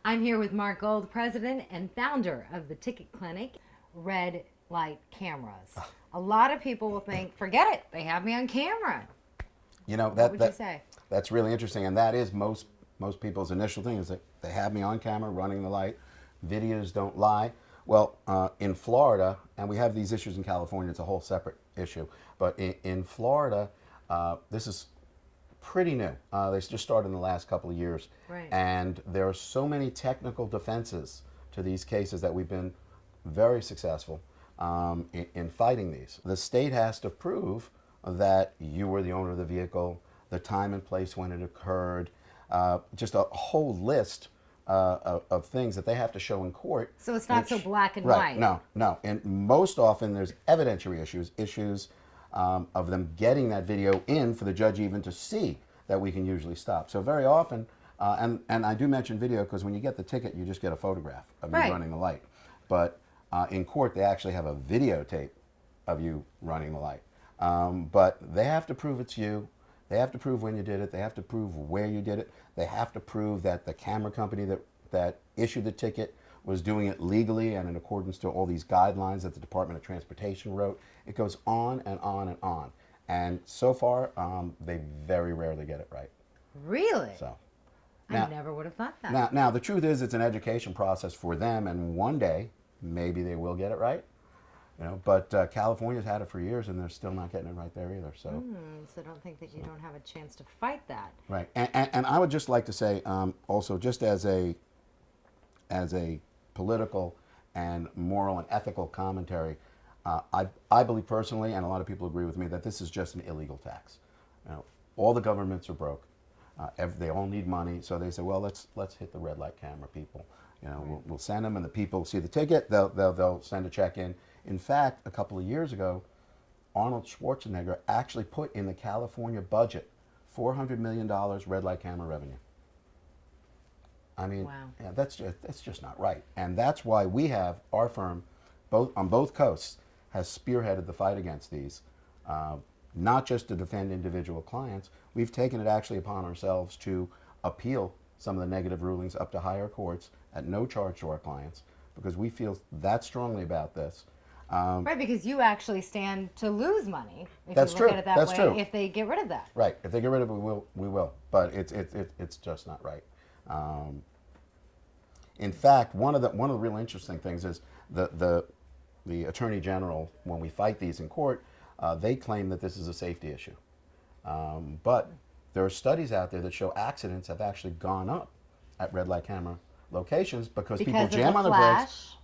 I'm here with Mark Gold, president and founder of the Ticket Clinic, Red Light Cameras. A lot of people will think, forget it, they have me on camera. You know What would you say? that's really interesting, and that is most people's initial thing is that they have me on camera running the light. Videos don't lie. Well, in Florida, and we have these issues in California. It's a whole separate issue, but in Florida, this is pretty new. They just started in the last couple of years, Right. and there are so many technical defenses to these cases that we've been very successful in fighting these. The state has to prove that you were the owner of the vehicle, the time and place when it occurred, just a whole list of things that they have to show in court. So it's not so black and Right, white. no. And most often there's evidentiary issues of them getting that video in for the judge even to see that we can usually stop. So very often, and I do mention video because when you get the ticket, you just get a photograph of Right. you running the light. But in court, they actually have a videotape of you running the light. But they have to prove it's you. They have to prove when you did it. They have to prove where you did it. They have to prove that the camera company that issued the ticket was doing it legally and in accordance to all these guidelines that the Department of Transportation wrote. It goes on and on and on. And so far, they very rarely get it right. Really? So I never would have thought that. now the truth is, it's an education process for them, and one day maybe they will get it right. You know, but California's had it for years, and they're still not getting it right there either. So, So don't think that you don't have a chance to fight that. right, and I would just like to say also, just as a political and moral and ethical commentary, I believe personally, and a lot of people agree with me, that this is just an illegal tax. You know, all the governments are broke. They all need money, so they say, well, let's hit the red light camera people. You know, we'll send them, and the people see the ticket. They'll send a check in. In fact, a couple of years ago, Arnold Schwarzenegger actually put in the California budget $400 million red light camera revenue. I mean, Wow. yeah, that's just not right, and that's why we have our firm, on both coasts, has spearheaded the fight against these. Not just to defend individual clients, we've taken it actually upon ourselves to appeal some of the negative rulings up to higher courts at no charge to our clients, because we feel that strongly about this. Right, because you actually stand to lose money if That's you look true. at it that That's way. true. If they get rid of that. Right. If they get rid of it, we will. But it's just not right. In fact, one of the real interesting things is the Attorney General, when we fight these in court, they claim that this is a safety issue. But there are studies out there that show accidents have actually gone up at red light camera locations because people Because of jam the on the flash? brakes.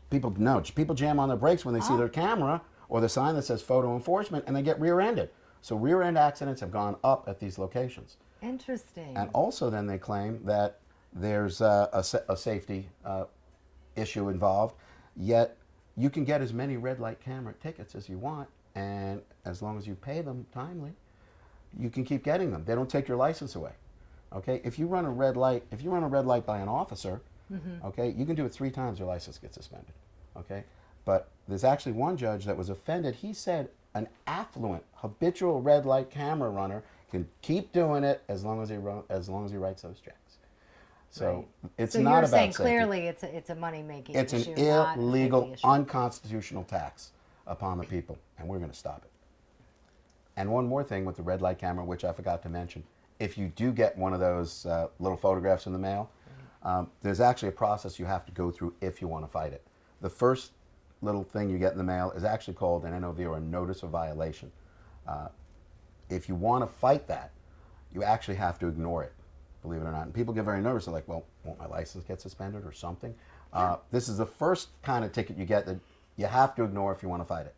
People jam on their brakes when they see Oh. their camera or the sign that says photo enforcement, and they get rear-ended. So rear-end accidents have gone up at these locations. Interesting. And also then they claim that there's a safety issue involved, yet you can get as many red light camera tickets as you want, and as long as you pay them timely, you can keep getting them. They don't take your license away. Okay? If you run a red light by an officer, okay, you can do it 3 times, your license gets suspended. Okay? But there's actually one judge that was offended. He said an affluent, habitual red light camera runner can keep doing it as long as he writes those checks. So it's so not you're about saying safety. clearly it's a money making It's issue, an not a illegal, safety issue. unconstitutional tax upon the people, and we're going to stop it. And one more thing with the red light camera, which I forgot to mention: if you do get one of those little photographs in the mail, there's actually a process you have to go through if you want to fight it. The first little thing you get in the mail is actually called an NOV, or a notice of violation. If you want to fight that, you actually have to ignore it, believe it or not. And people get very nervous. They're like, well, won't my license get suspended or something? This is the first kind of ticket you get that you have to ignore if you want to fight it.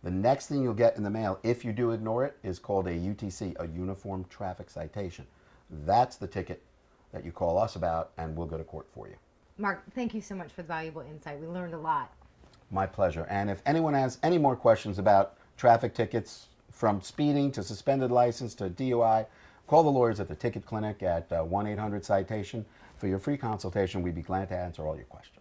The next thing you'll get in the mail, if you do ignore it, is called a UTC, a Uniform Traffic Citation. That's the ticket that you call us about, and we'll go to court for you. Mark, thank you so much for the valuable insight. We learned a lot. My pleasure. And if anyone has any more questions about traffic tickets, from speeding to suspended license to DUI, call the lawyers at the Ticket Clinic at 1-800-CITATION. For your free consultation, we'd be glad to answer all your questions.